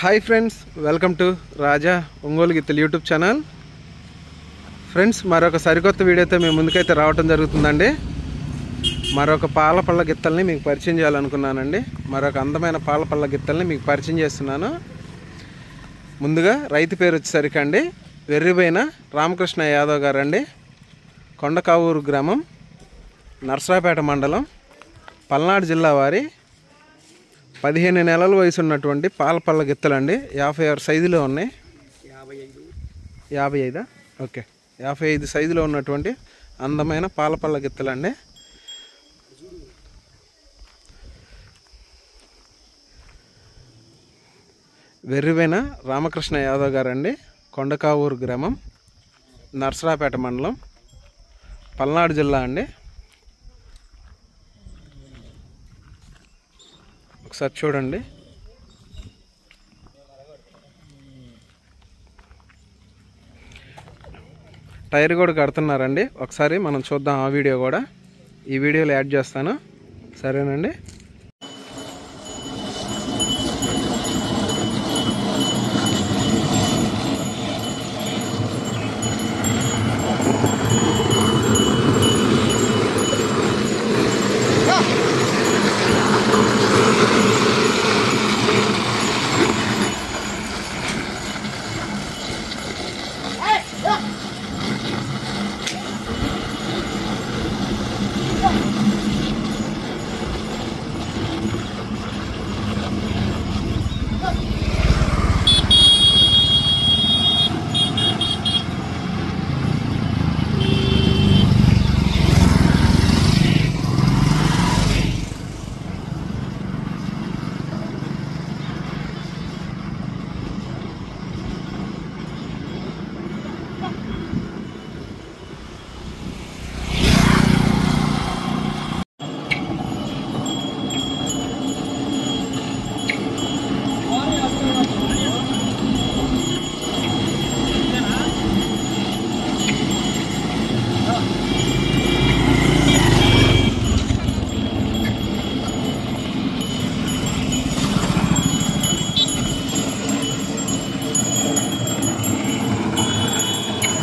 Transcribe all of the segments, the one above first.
Hi friends, welcome to రాజా ఒంగోలు గిత్తలు YouTube channel. Friends, మరొక సరికొత్త వీడియోతో మేము ముందుకైతే రావటం జరుగుతుందండి. మరొక పాల పళ్ళ గిత్తల్ని మీకు పరిచయం చేయాలనుకున్నానండి. మరొక అందమైన పాల పళ్ళ గిత్తల్ని మీకు పరిచయం చేస్తున్నాను. ముందుగా రైతు పేరు వచ్చేసరికి అండి వెర్రిబైన రామకృష్ణ యాదవ్ గారు అండి. కొండకావూరు గ్రామం, నర్సరాపేట మండలం, పల్నాడు జిల్లా వారి 15 నెలల వయసు ఉన్నటువంటి పాల పళ్ళ గిత్తలండి. 56 సైజులో ఉన్నాయి. 55 ఓకే, 55 సైజులో ఉన్నటువంటి అందమైన పాల పళ్ళ గిత్తలండి. వెర్రివైన రామకృష్ణ యాదవ్ గారండి. కొండకావూరు గ్రామం, నర్సరాపేట మండలం, పల్నాడు జిల్లా అండి. ఒకసారి చూడండి. టైర్ కూడా కడుతున్నారండి. ఒకసారి మనం చూద్దాం. ఆ వీడియో కూడా ఈ వీడియోలో యాడ్ చేస్తాను, సరేనండి.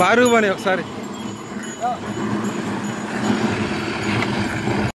బారు అని ఒకసారి